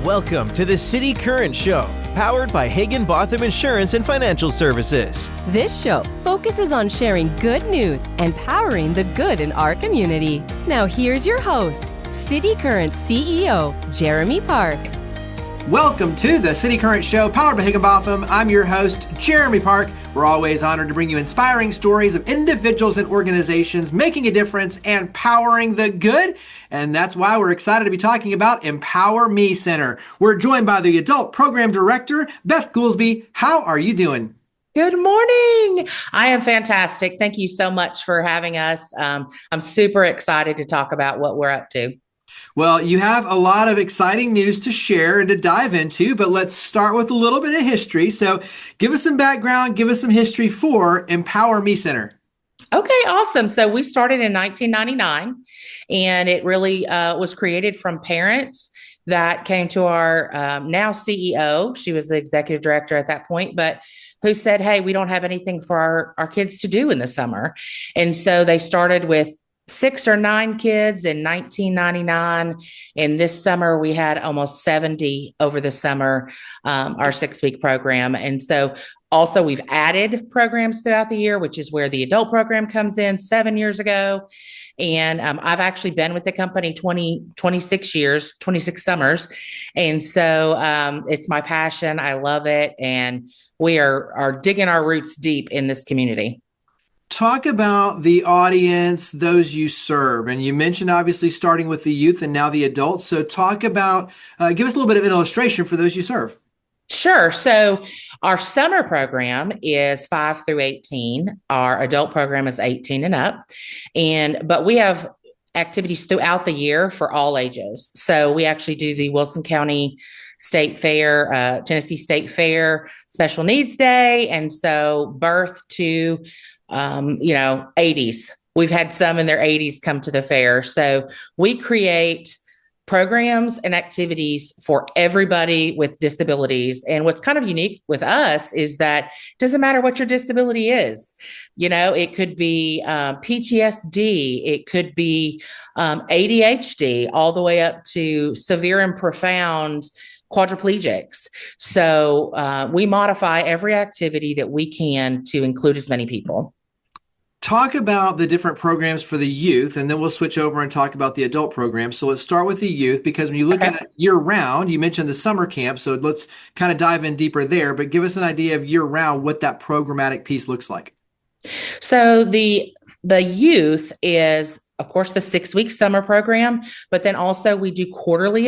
Welcome to the City Current Show, powered by Higginbotham Insurance and Financial Services. This show focuses on sharing good news and powering the good in our community. Now here's your host, City Current CEO, Jeremy Park. Welcome to the City Current Show, powered by Higginbotham. I'm your host, Jeremy Park. We're always honored to bring you inspiring stories of individuals and organizations making a difference and powering the good. And that's why we're excited to be talking about Empower Me Center. We're joined by the Adult Program Director, Beth Goolesby. How are you doing? Good morning. I am fantastic. Thank you so much for having us. I'm super excited to talk about what we're up to. Well, you have a lot of exciting news to share and to dive into, but let's start with a little bit of history. So give us some background, give us some history for Empower Me Center. Okay, awesome. So we started in 1999, and it really was created from parents that came to our now CEO. She was the executive director at that point, but who said, hey, we don't have anything for our kids to do in the summer. And so they started with 6 or 9 kids in 1999. And this summer, we had almost 70 over the summer, our 6-week program. And so also we've added programs throughout the year, which is where the adult program comes in 7 years ago. And I've actually been with the company 26 years, 26 summers. And so it's my passion. I love it. And we are digging our roots deep in this community. Talk about the audience, those you serve. And you mentioned obviously starting with the youth and now the adults. So talk about, give us a little bit of an illustration for those you serve. Sure. So our summer program is 5 through 18. Our adult program is 18 and up. But we have activities throughout the year for all ages. So we actually do the Wilson County State Fair, Tennessee State Fair, Special Needs Day. And so birth to 80s. We've had some in their 80s come to the fair. So we create programs and activities for everybody with disabilities. And what's kind of unique with us is that it doesn't matter what your disability is. It could be PTSD, it could be ADHD, all the way up to severe and profound quadriplegics. So we modify every activity that we can to include as many people. Talk about the different programs for the youth, and then we'll switch over and talk about the adult program. So let's start with the youth, because when you look at year round, you mentioned the summer camp. So let's kind of dive in deeper there, but give us an idea of year round, what that programmatic piece looks like. So the youth is, of course, the 6-week summer program, but then also we do quarterly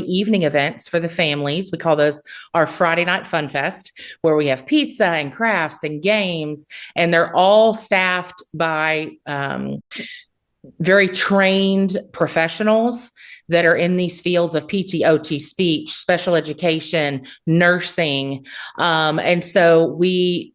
evening events for the families. We call those our Friday Night Fun Fest, where we have pizza and crafts and games, and they're all staffed by very trained professionals that are in these fields of PT, OT, speech, special education, nursing. And so we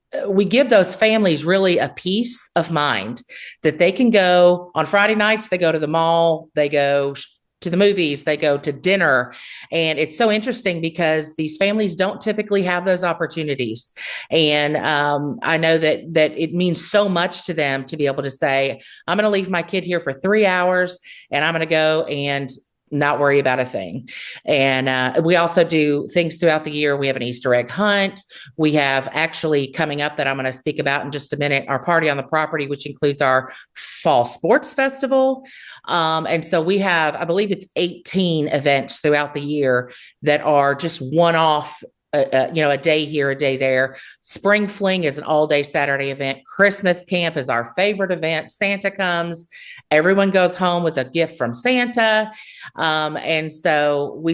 give those families really a peace of mind that they can go on Friday nights. They go to the mall, they go to the movies, they go to dinner. And it's so interesting because these families don't typically have those opportunities. And I know that it means so much to them to be able to say, I'm going to leave my kid here for 3 hours and I'm going to go and not worry about a thing. And we also do things throughout the year. We have an Easter egg hunt. We have actually coming up that I'm going to speak about in just a minute, our party on the property, which includes our fall sports festival. And so we have, I believe it's 18 events throughout the year that are just one-off, a day here, a day there. Spring Fling is an all-day Saturday event. Christmas Camp is our favorite event. Santa comes. Everyone goes home with a gift from Santa. And so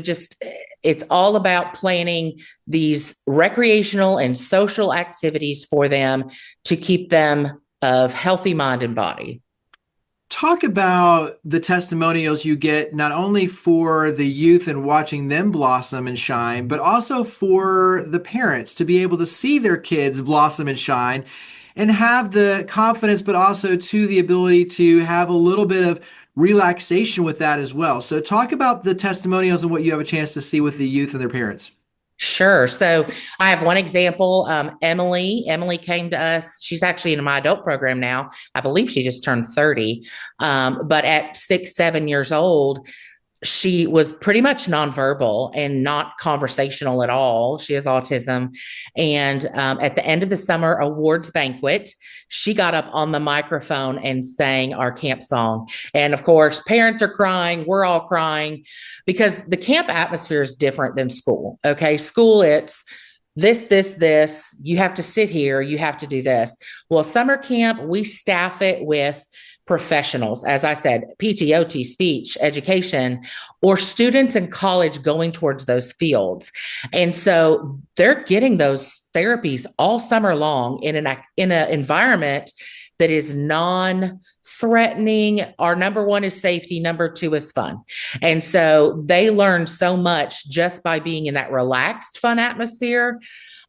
it's all about planning these recreational and social activities for them to keep them of healthy mind and body. Talk about the testimonials you get, not only for the youth and watching them blossom and shine, but also for the parents to be able to see their kids blossom and shine and have the confidence, but also to the ability to have a little bit of relaxation with that as well. So talk about the testimonials and what you have a chance to see with the youth and their parents. Sure. So I have one example. Emily came to us. She's actually in my adult program now. I believe she just turned 30. But at 6, 7 years old, she was pretty much nonverbal and not conversational at all. She has autism. And at the end of the summer awards banquet, she got up on the microphone and sang our camp song. And of course, parents are crying. We're all crying because the camp atmosphere is different than school. Okay. School, it's this, you have to sit here, you have to do this. Well, summer camp, we staff it with professionals, as I said, PTOT, speech, education, or students in college going towards those fields. And so they're getting those therapies all summer long in an environment that is non-threatening. Our number one is safety. Number two is fun. And so they learn so much just by being in that relaxed, fun atmosphere.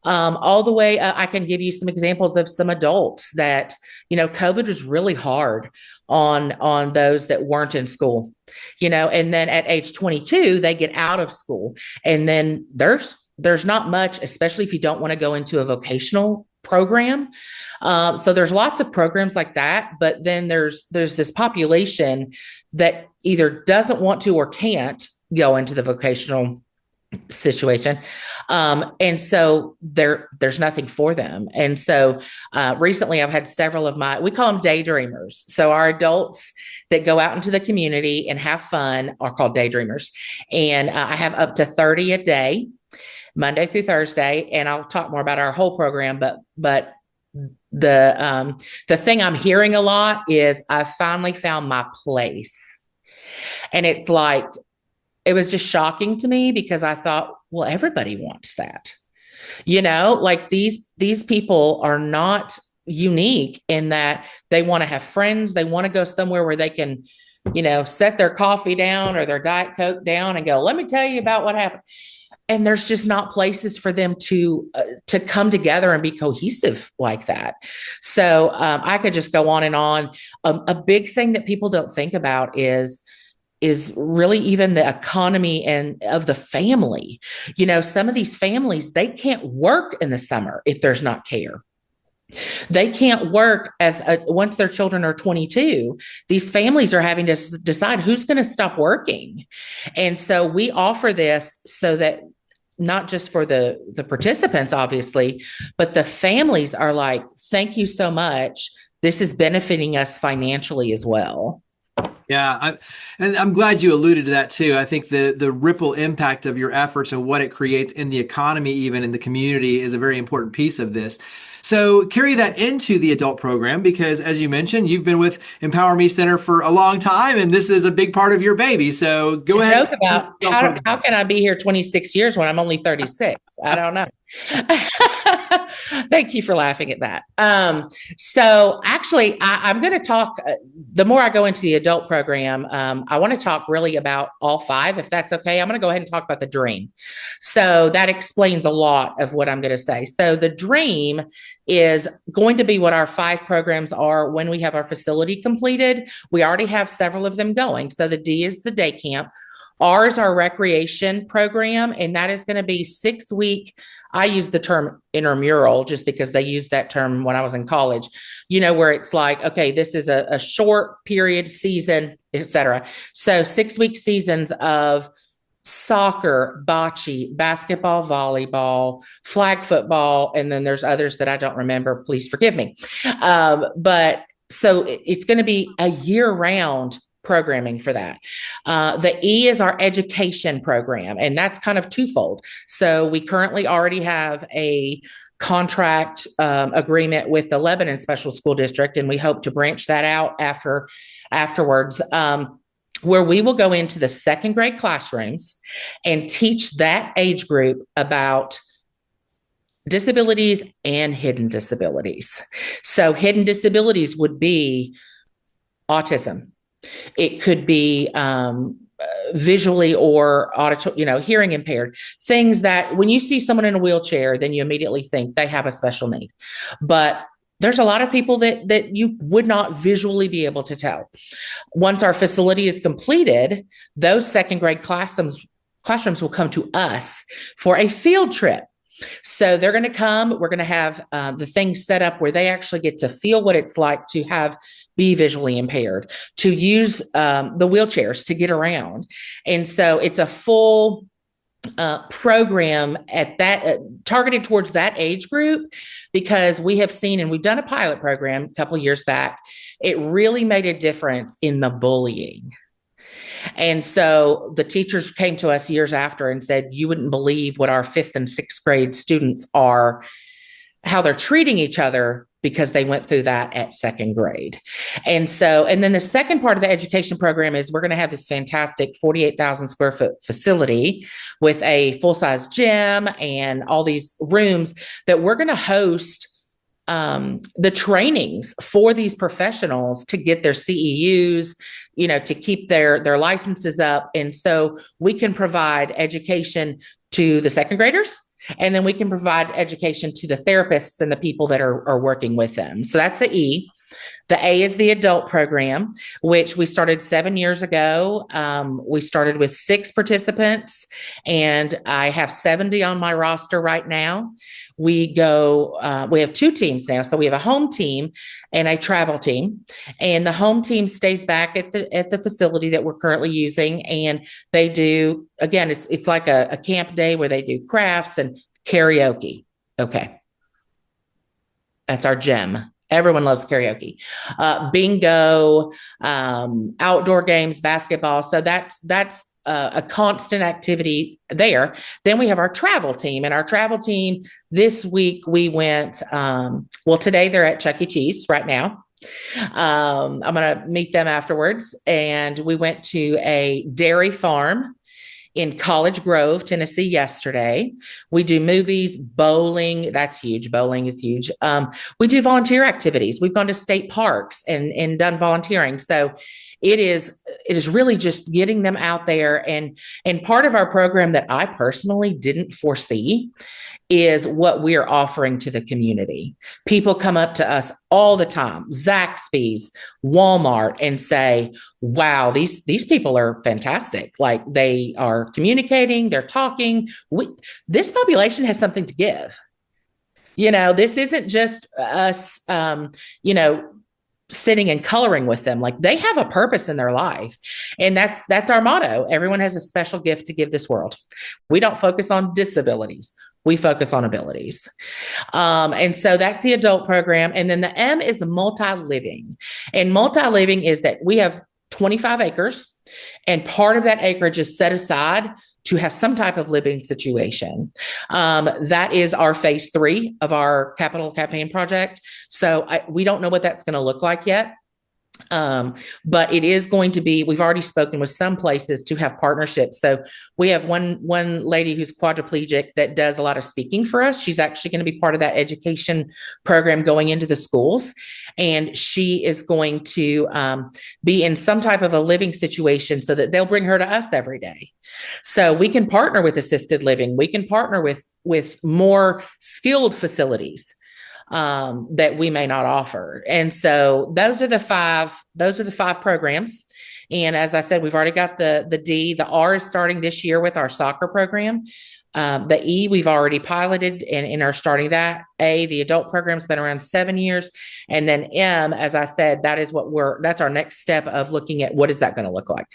All the way, I can give you some examples of some adults that, COVID was really hard on those that weren't in school, and then at age 22, they get out of school. And then there's not much, especially if you don't want to go into a vocational program. So there's lots of programs like that, but then there's this population that either doesn't want to or can't go into the vocational situation. And so there's nothing for them. And so recently I've had several of we call them daydreamers. So our adults that go out into the community and have fun are called daydreamers. And I have up to 30 a day, Monday through Thursday. And I'll talk more about our whole program, but the thing I'm hearing a lot is I finally found my place. And it's like, it was just shocking to me because I thought, well, everybody wants that. Like these people are not unique in that they want to have friends. They want to go somewhere where they can, set their coffee down or their Diet Coke down and go, let me tell you about what happened. And there's just not places for them to come together and be cohesive like that. So I could just go on and on. A big thing that people don't think about is really even the economy and of the family. Some of these families, they can't work in the summer if there's not care. They can't work once their children are 22. These families are having to decide who's going to stop working. And so we offer this so that not just for the participants, obviously, but the families are like, thank you so much. This is benefiting us financially as well. Yeah, and I'm glad you alluded to that too. I think the ripple impact of your efforts and what it creates in the economy, even in the community, is a very important piece of this. So carry that into the adult program because, as you mentioned, you've been with Empower Me Center for a long time, and this is a big part of your baby. So go ahead. Joke about how can I be here 26 years when I'm only 36? I don't know. Thank you for laughing at that. So actually, I'm going to talk, the more I go into the adult program, I want to talk really about all five, if that's okay. I'm going to go ahead and talk about the dream. So that explains a lot of what I'm going to say. So the dream is going to be what our five programs are when we have our facility completed. We already have several of them going. So the D is the day camp. R is our recreation program, and that is going to be 6-week. I use the term intramural just because they used that term when I was in college, where it's like, okay, this is a short period season, etc. So 6-week seasons of soccer, bocce, basketball, volleyball, flag football, and then there's others that I don't remember. Please forgive me. But so it's going to be a year-round programming for that. The E is our education program, and that's kind of twofold. So we currently already have a contract agreement with the Lebanon Special School District, and we hope to branch that out afterwards, where we will go into the second grade classrooms and teach that age group about disabilities and hidden disabilities. So hidden disabilities would be autism. It could be visually or hearing impaired, things that when you see someone in a wheelchair, then you immediately think they have a special need. But there's a lot of people that you would not visually be able to tell. Once our facility is completed, those second grade classrooms will come to us for a field trip. So they're going to come. We're going to have the thing set up where they actually get to feel what it's like to be visually impaired, to use the wheelchairs to get around. And so it's a full program at that targeted towards that age group, because we have seen, and we've done a pilot program a couple years back, it really made a difference in the bullying. And so the teachers came to us years after and said, you wouldn't believe what our 5th and 6th grade students are, how they're treating each other, because they went through that at 2nd grade. And then the second part of the education program is we're going to have this fantastic 48,000 square foot facility with a full-size gym and all these rooms that we're going to host the trainings for these professionals to get their CEUs, to keep their licenses up. And so we can provide education to the 2nd graders, and then we can provide education to the therapists and the people that are working with them. So that's the E. The A is the adult program, which we started 7 years ago. We started with 6 participants, and I have 70 on my roster right now. We have 2 teams now. So we have a home team and a travel team, and the home team stays back at the facility that we're currently using. And they do, again, it's like a camp day where they do crafts and karaoke. Okay. That's our gem. Everyone loves karaoke, bingo, outdoor games, basketball. So that's a constant activity there. Then we have our travel team, and our travel team this week we went, today they're at Chuck E. Cheese right now. I'm going to meet them afterwards. And we went to a dairy farm in College Grove, Tennessee yesterday. We do movies, bowling. That's huge. Bowling is huge. We do volunteer activities. We've gone to state parks and done volunteering. So it is really just getting them out there. And part of our program that I personally didn't foresee is what we're offering to the community. People come up to us all the time, Zaxby's, Walmart, and say, wow, these people are fantastic. Like, they are communicating, they're talking. This population has something to give. This isn't just us, sitting and coloring with them. Like, they have a purpose in their life. And that's our motto. Everyone has a special gift to give this world. We don't focus on disabilities. We focus on abilities. And so that's the adult program. And then the M is multi-living. And multi-living is that we have 25 acres, and part of that acreage is set aside to have some type of living situation. That is our phase 3 of our capital campaign project. So we don't know what that's going to look like yet. But it is going to be, we've already spoken with some places to have partnerships. So we have one lady who's quadriplegic that does a lot of speaking for us. She's actually going to be part of that education program going into the schools. And she is going to be in some type of a living situation so that they'll bring her to us every day. So we can partner with assisted living. We can partner with more skilled facilities that we may not offer. And so those are the 5 programs. And as I said, we've already got the D. The R is starting this year with our soccer program. The E, we've already piloted and are starting that. A, the adult program's been around 7 years. And then M, as I said, that's our next step of looking at what is that going to look like.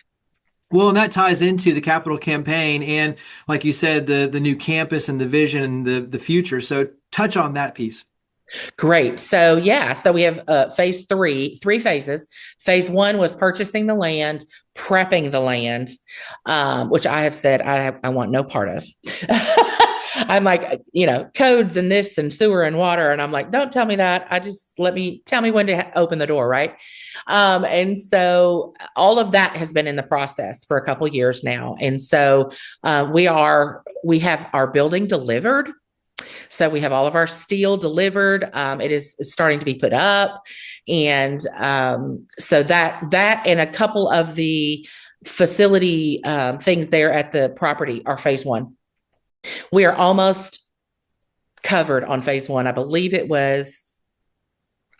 Well, and that ties into the capital campaign and, like you said, the new campus and the vision and the future. So touch on that piece. Great. So we have phase 3 phases. Phase 1 was purchasing the land, prepping the land, which I have said I want no part of. I'm like, codes and this and sewer and water. And I'm like, don't tell me that. Tell me when to open the door. Right. And so all of that has been in the process for a couple of years now. And so we have our building delivered. So we have all of our steel delivered. It is starting to be put up. And so that and a couple of the facility things there at the property are phase 1. We are almost covered on phase 1. I believe it was,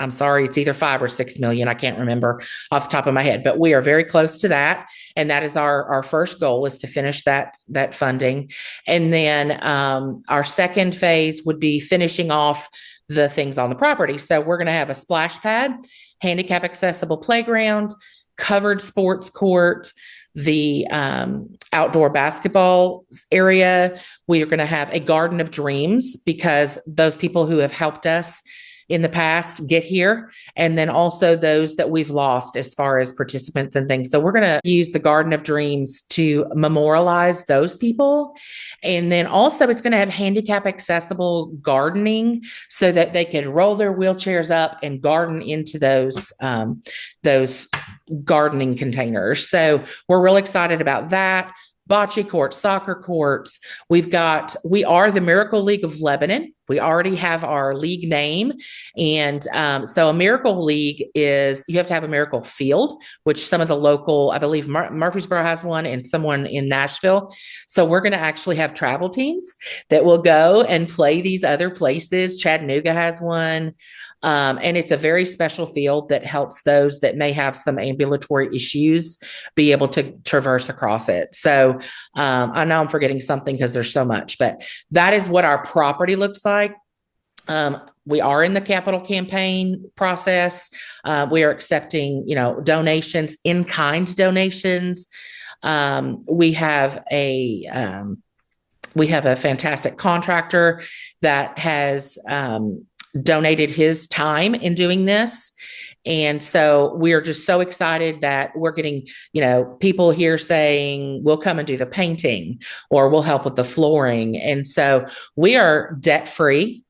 I'm sorry, it's either 5 or 6 million. I can't remember off the top of my head, but we are very close to that. And that is our first goal, is to finish that funding. And then our second phase would be finishing off the things on the property. So we're going to have a splash pad, handicap accessible playground, covered sports court, the outdoor basketball area. We are going to have a garden of dreams, because those people who have helped us in the past get here, and then also those that we've lost as far as participants and things. So we're going to use the Garden of Dreams to memorialize those people. And then also it's going to have handicap accessible gardening, so that they can roll their wheelchairs up and garden into those gardening containers. So we're real excited about that. Bocce courts, soccer courts. We are the Miracle League of Lebanon. We already have our league name. And so a Miracle League is, you have to have a miracle field, which some of the local, I believe Murfreesboro has one, and someone in Nashville. So we're going to actually have travel teams that will go and play these other places. Chattanooga has one. And it's a very special field that helps those that may have some ambulatory issues be able to traverse across it. So I know I'm forgetting something because there's so much, but that is what our property looks like. We are in the capital campaign process. We are accepting, donations, in-kind donations. We have a fantastic contractor that has donated his time in doing this. And so we are just so excited that we're getting, people here saying, we'll come and do the painting, or we'll help with the flooring. And so we are debt free.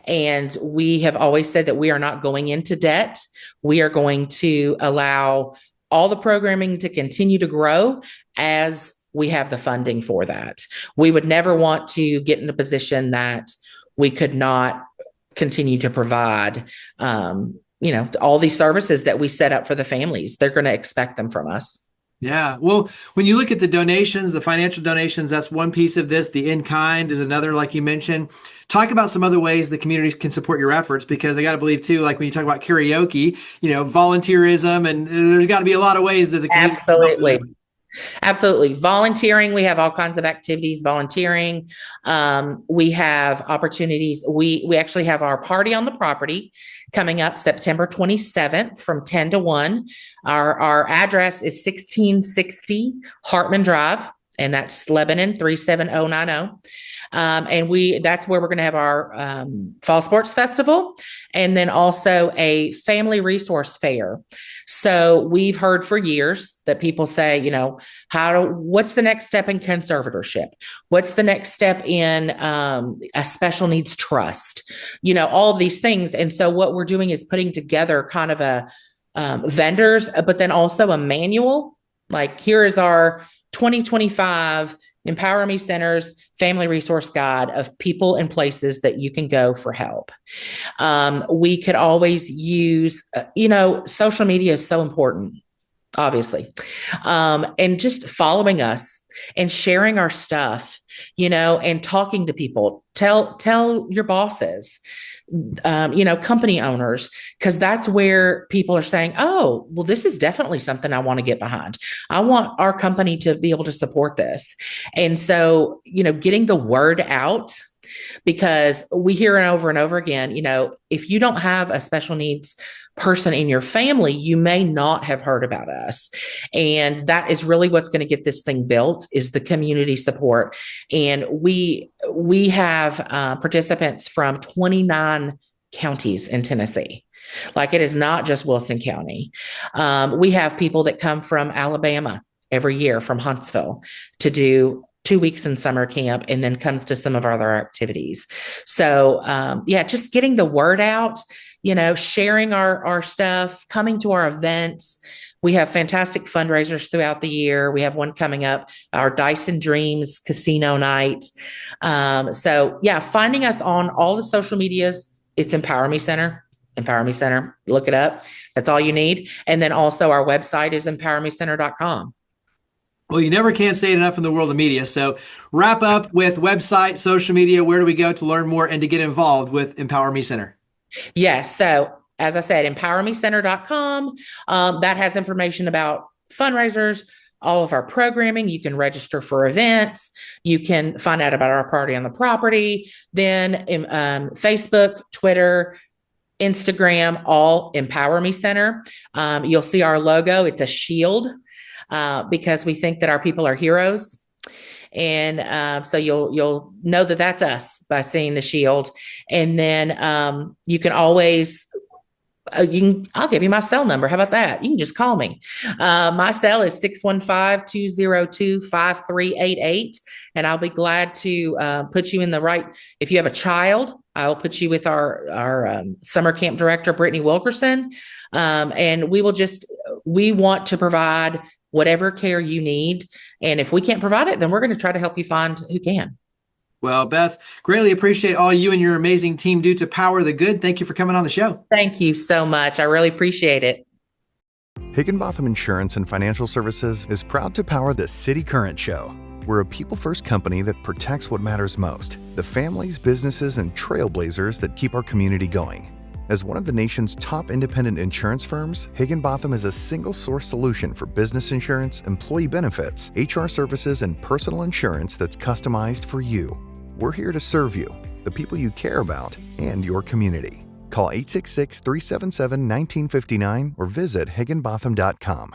And we have always said that we are not going into debt. We are going to allow all the programming to continue to grow as we have the funding for that. We would never want to get in a position that we could not continue to provide, all these services that we set up for the families. They're going to expect them from us. Yeah. Well, when you look at the donations, the financial donations, that's one piece of this. The in-kind is another, like you mentioned. Talk about some other ways the communities can support your efforts, because I got to believe too, like when you talk about karaoke, volunteerism, and there's got to be a lot of ways that the community. Absolutely. Volunteering. We have all kinds of activities, volunteering. We have opportunities. We actually have our party on the property coming up September 27th from 10 to 1. Our address is 1660 Hartman Drive, and that's Lebanon 37090. And that's where we're going to have our Fall Sports Festival, and then also a family resource fair. So we've heard for years that people say, what's the next step in conservatorship? What's the next step in a special needs trust? All of these things. And so what we're doing is putting together kind of a vendors, but then also a manual. Like, here is our 2025 Empower Me Center's Family Resource Guide of people and places that you can go for help. We could always use, social media is so important, obviously. And just following us and sharing our stuff, and talking to people. Tell your bosses, company owners, because that's where people are saying, oh, well, this is definitely something I want to get behind. I want our company to be able to support this. And so, getting the word out, because we hear it over and over again, if you don't have a special needs person in your family, you may not have heard about us. And that is really what's going to get this thing built, is the community support. And we have participants from 29 counties in Tennessee. Like, it is not just Wilson County. We have people that come from Alabama every year, from Huntsville, to do 2 weeks in summer camp, and then comes to some of our other activities. So just getting the word out, sharing our stuff, coming to our events. We have fantastic fundraisers throughout the year. We have one coming up, our Dyson Dreams Casino Night. Finding us on all the social medias. It's Empower Me Center. Empower Me Center. Look it up. That's all you need. And then also our website is empowermecenter.com. Well, you never can say it enough in the world of media. So wrap up with website, social media. Where do we go to learn more and to get involved with Empower Me Center? Yes. So as I said, empowermecenter.com. That has information about fundraisers, all of our programming. You can register for events. You can find out about our party on the property. Then Facebook, Twitter, Instagram, all Empower Me Center. You'll see our logo. It's a shield because we think that our people are heroes. And so you'll know that that's us by seeing the shield. And then you can always I'll give you my cell number. How about that? You can just call me. My cell is 615-202-5388. And I'll be glad to put you in the right. If you have a child, I'll put you with our summer camp director, Brittany Wilkerson. And we want to provide whatever care you need. And if we can't provide it, then we're going to try to help you find who can. Well, Beth, greatly appreciate all you and your amazing team do to power the good. Thank you for coming on the show. Thank you so much. I really appreciate it. Higginbotham Insurance and Financial Services is proud to power the City Current Show. We're a people-first company that protects what matters most, the families, businesses, and trailblazers that keep our community going. As one of the nation's top independent insurance firms, Higginbotham is a single-source solution for business insurance, employee benefits, HR services, and personal insurance that's customized for you. We're here to serve you, the people you care about, and your community. Call 866-377-1959 or visit higginbotham.com.